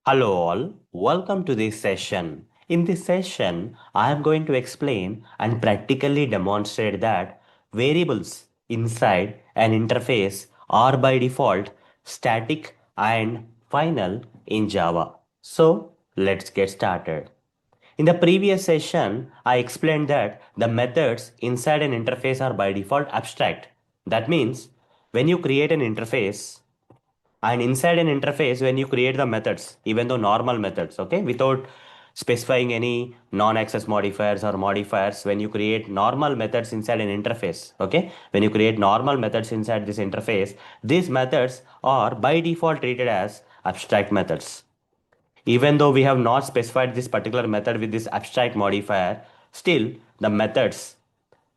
Hello all, welcome to this session. In this session, I am going to explain and practically demonstrate that variables inside an interface are by default static and final in Java. So, let's get started. In the previous session, I explained that the methods inside an interface are by default abstract. That means when you create an interface, and inside an interface when you create the methods, even though normal methods, okay, without specifying any non-access modifiers or modifiers, when you create normal methods inside an interface, okay, when you create normal methods inside this interface, these methods are by default treated as abstract methods. Even though we have not specified this particular method with this abstract modifier, still the methods,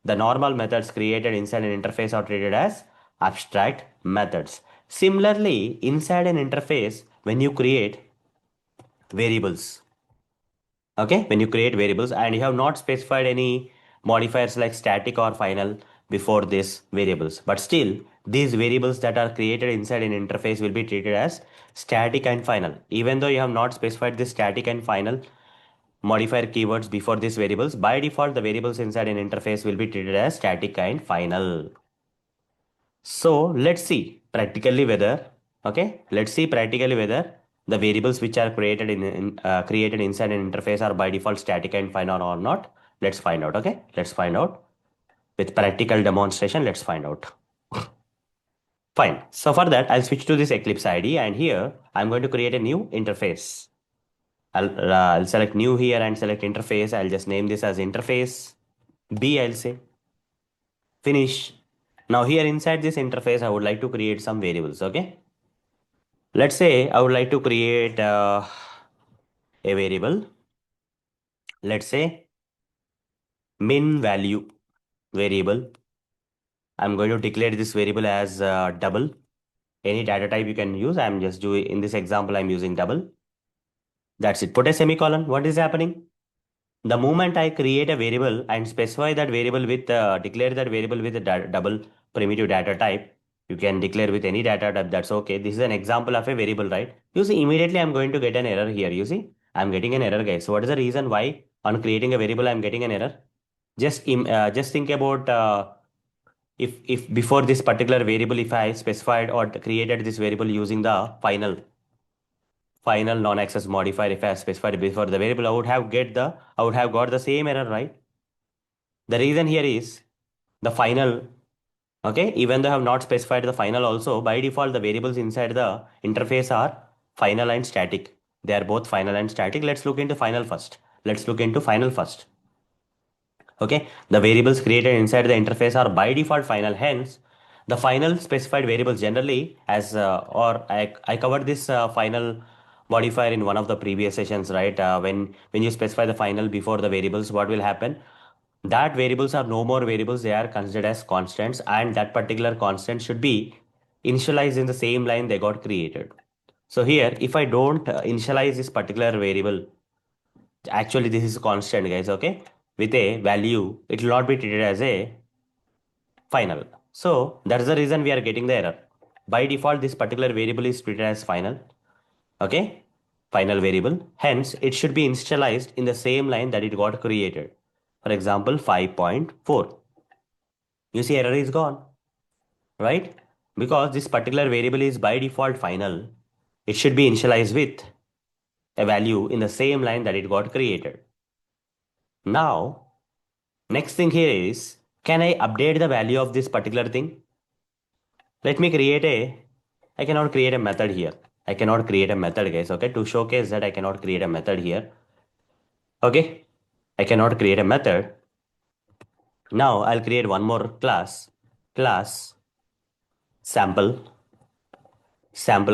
the normal methods created inside an interface are treated as abstract methods. Similarly, inside an interface, when you create variables, okay, when you create variables and you have not specified any modifiers like static or final before these variables, but still these variables that are created inside an interface will be treated as static and final. Even though you have not specified this static and final modifier keywords before these variables, by default the variables inside an interface will be treated as static and final. So let's see practically whether, okay, let's see practically whether the variables which are created inside an interface are by default static and final or not. Let's find out. Okay, let's find out with practical demonstration. Let's find out. Fine. So for that, I'll switch to this Eclipse IDE, and here I'm going to create a new interface. I'll select new here and select interface. I'll just name this as interface B. I'll say finish. Now here inside this interface, I would like to create some variables. Okay. Let's say I would like to create a variable. Let's say min value variable. I'm going to declare this variable as double. Any data type you can use. I'm just doing, in this example, I'm using double. That's it. Put a semicolon. What is happening? The moment I create a variable and specify that variable with, declare that variable with a double primitive data type, you can declare with any data type, that's okay. This is an example of a variable, right? You see, immediately I'm going to get an error here. You see, I'm getting an error, guys. So what is the reason why on creating a variable I'm getting an error? Just think about if before this particular variable, if I specified or created this variable using the final non-access modifier, if I specified before the variable, I would have got the same error, right? The reason here is the final, okay, even though I have not specified the final also, by default, the variables inside the interface are final and static. They are both final and static. Let's look into final first. Let's look into final first. Okay, the variables created inside the interface are by default final. Hence, the final specified variables generally as I covered this final modifier in one of the previous sessions, right? When you specify the final before the variables, what will happen? That variables are no more variables, they are considered as constants, and that particular constant should be initialized in the same line they got created. So here, if I don't initialize this particular variable, actually this is a constant, guys, okay, with a value, it will not be treated as a final. So that's the reason we are getting the error. By default, this particular variable is treated as final, okay, final variable. Hence, it should be initialized in the same line that it got created. For example, 5.4. You see, error is gone, right? Because this particular variable is by default final, it should be initialized with a value in the same line that it got created. Now, next thing here is, can I update the value of this particular thing? Let me I cannot create a method here. I cannot create a method, guys, okay? To showcase that I cannot create a method here. Okay, I cannot create a method. Now I'll create one more class sample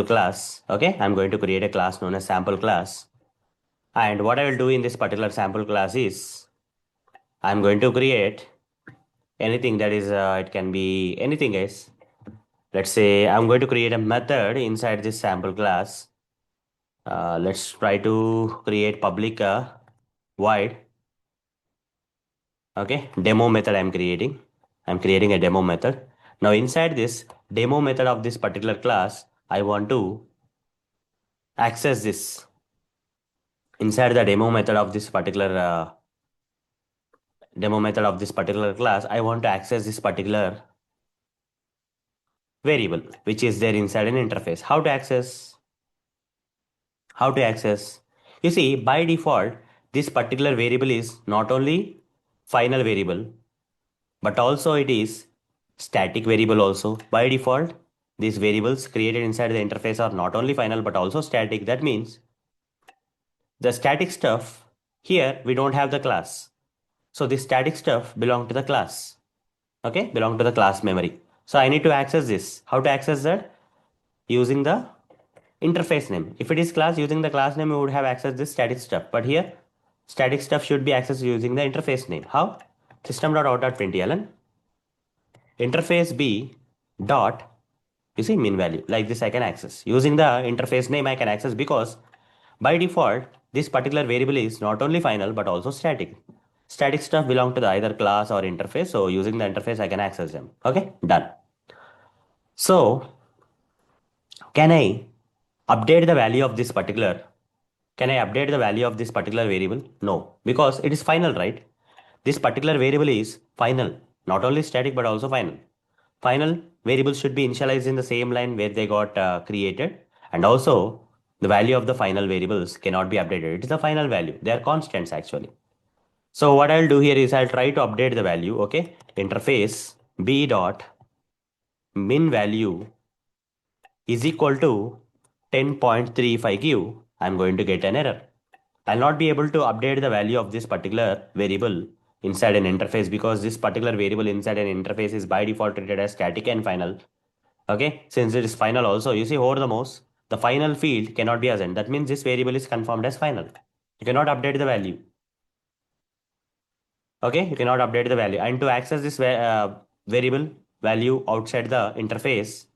class. Okay, I'm going to create a class known as sample class. And what I will do in this particular sample class is I'm going to create anything that is, it can be anything, guys. Let's say I'm going to create a method inside this sample class. Let's try to create public void. Okay, demo method I'm creating. I'm creating a demo method. Now inside this demo method of this particular class, I want to access this. inside the demo method of this particular class, I want to access this particular variable which is there inside an interface. How to access? You see, by default, this particular variable is not only final variable, but also it is static variable also. By default, these variables created inside the interface are not only final but also static. That means the static stuff, here we don't have the class, so this static stuff belong to the class. Okay, belong to the class memory. So I need to access this. How to access that? Using the interface name. If it is class, using the class name, we would have accessed this static stuff. But here, static stuff should be accessed using the interface name. How? System.out.println interface b dot, you see, min value. Like this I can access. Using the interface name I can access, because by default, this particular variable is not only final but also static. Static stuff belong to the either class or interface. So using the interface I can access them. Okay, done. So can I update the value of this particular Can I update the value of this particular variable? No, because it is final, right? This particular variable is final, not only static but also final. Final variables should be initialized in the same line where they got created, and also the value of the final variables cannot be updated. It is the final value. They are constants actually. So what I'll do here is I'll try to update the value. Okay, interface b dot min value is equal to 10.3. If I give, I'm going to get an error. I'll not be able to update the value of this particular variable inside an interface, because this particular variable inside an interface is by default treated as static and final. Okay, since it is final also, you see over the mouse, the final field cannot be assigned. That means this variable is confirmed as final. You cannot update the value. Okay, you cannot update the value. And to access this variable value outside the interface,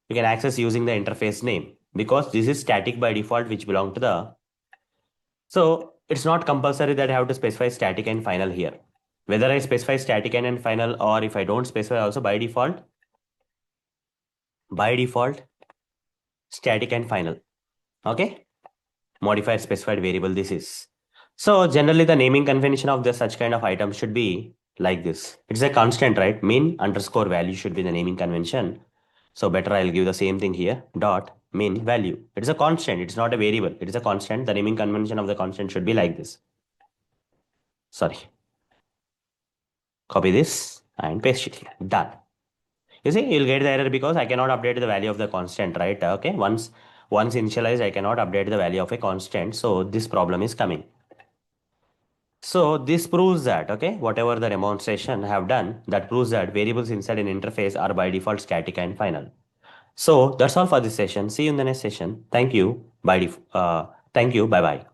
you can access using the interface name, because this is static by default, which belong to the. So it's not compulsory that I have to specify static and final here. Whether I specify static and final, or if I don't specify also, by default, static and final. Okay, modifier specified variable this is. So generally the naming convention of the such kind of item should be like this. It's a constant, right? Min underscore value should be the naming convention. So better I'll give the same thing here. Dot min value. It is a constant. It's not a variable. It is a constant. The naming convention of the constant should be like this. Sorry. Copy this and paste it here. Done. You see, you'll get the error because I cannot update the value of the constant, right? Okay. Once initialized, I cannot update the value of a constant. So this problem is coming. So this proves that, okay, whatever the demonstration I have done, that proves that variables inside an interface are by default static and final. So that's all for this session. See you in the next session. Thank you. Thank you. Bye bye.